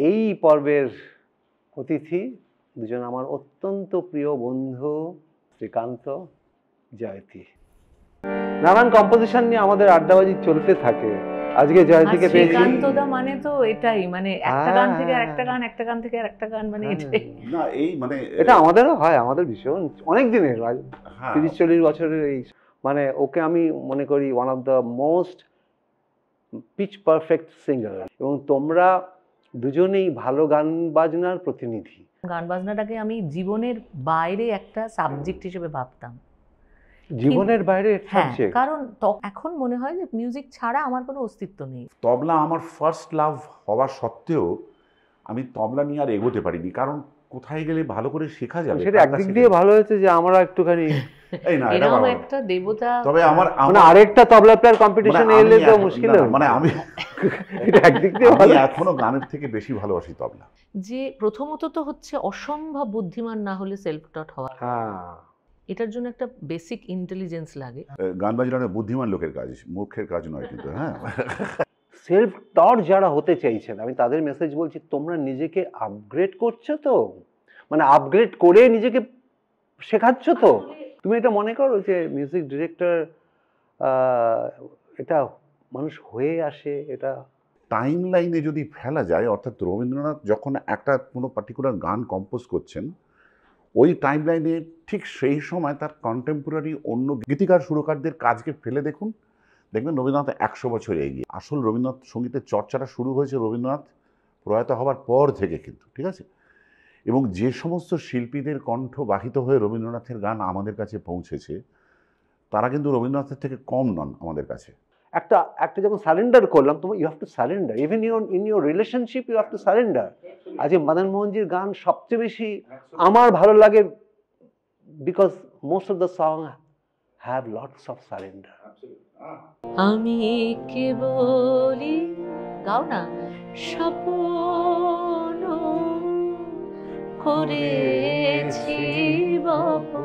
এই পর্বের অতিথি দুজন আমার অত্যন্ত প্রিয় বন্ধু, শ্রীকান্ত, জয়তী। নানান কম্পোজিশন নিয়ে আমাদের আড্ডাবাজি চলতে থাকে। আজকে জয়তীকে পেয়েছি। শ্রীকান্তদা মানে তো এটাই, মানে একটা গান থেকে আরেকটা গান, একটা গান থেকে আরেকটা গান, মানে এটাই না, এই মানে এটা আমাদেরও হয়, আমাদের ভীষণ অনেক দিনের, 30-40 বছরের। এই মানে ওকে আমি মনে করি one of the most pitch perfect singer. এবং তোমরা দুজনেই ভালো গান বাজনার প্রতিনিধি। গান বাজনাটাকে আমি জীবনের বাইরে একটা সাবজেক্ট হিসেবে ভাবতাম। জীবনের বাইরে হ্যাঁ, কারণ এখন মনে হয় যে মিউজিক ছাড়া আমার কোনো অস্তিত্ব নেই। তবলা আমার ফার্স্ট লাভ হওয়া সত্ত্বেও আমি তবলা নিয়ে আর এগোতে পারিনি, কারণ কোথায় গেলে ভালো করে শেখা যাবে। সেটা একদিক দিয়ে ভালো হয়েছে যে আমরা একটুখানি এরকম একটা দেবতা। তবে আমার আরেকটা তবলা প্লেয়ার কম্পিটিশন এলে তো মুশকিল হবে। মানে আমি এটা একদিক দিয়ে আমি এখনো গানের থেকে বেশি ভালোবাসি তবলা। যে প্রথমত তো হচ্ছে অসম্ভব বুদ্ধিমান না হলে সেলফ টট হওয়া। হ্যাঁ, এটার জন্য একটা বেসিক ইন্টেলিজেন্স লাগে। গান বাজনা বুদ্ধিমান লোকের কাজ, মূর্খের কাজ নয় কিন্তু। হ্যাঁ, সেলফ টট যারা হতে চাইছেন, আমি তাদের মেসেজ বলছি, তোমরা নিজেকে আপগ্রেড করছো তো, মানে আপগ্রেড করে নিজেকে শেখাচ্ছ তো। তুমি এটা মনে করো যে মিউজিক ডিরেক্টর এটা মানুষ হয়ে আসে, এটা টাইম লাইনে যদি ফেলা যায়, অর্থাৎ রবীন্দ্রনাথ যখন একটা কোনো পার্টিকুলার গান কম্পোজ করছেন, ওই টাইম লাইনে ঠিক সেই সময় তার কন্টেম্পোরারি অন্য গীতিকার সুরকারদের কাজকে ফেলে দেখুন, দেখবেন রবীন্দ্রনাথ 100 বছর এগিয়ে। আসল রবীন্দ্রনাথ সঙ্গীতের চর্চাটা শুরু হয়েছে রবীন্দ্রনাথ প্রয়াত হওয়ার পর থেকে কিন্তু, ঠিক আছে? এবং যে সমস্ত শিল্পীদের কণ্ঠ বাহিত হয়ে রবীন্দ্রনাথের গান আমাদের কাছে পৌঁছেছে, তারা কিন্তু রবীন্দ্রনাথের থেকে কম নন আমাদের কাছে। একটা যখন সারেন্ডার করলাম, তোমার you have to surrender, even in your relationship you have to surrender. আজকে মদন মোহনজির গান সবচেয়ে বেশি আমার ভালো লাগে, because most of the song have lots of surrender. আমি কেবলই, গাও না, স্বপ্ন করেছি বাবা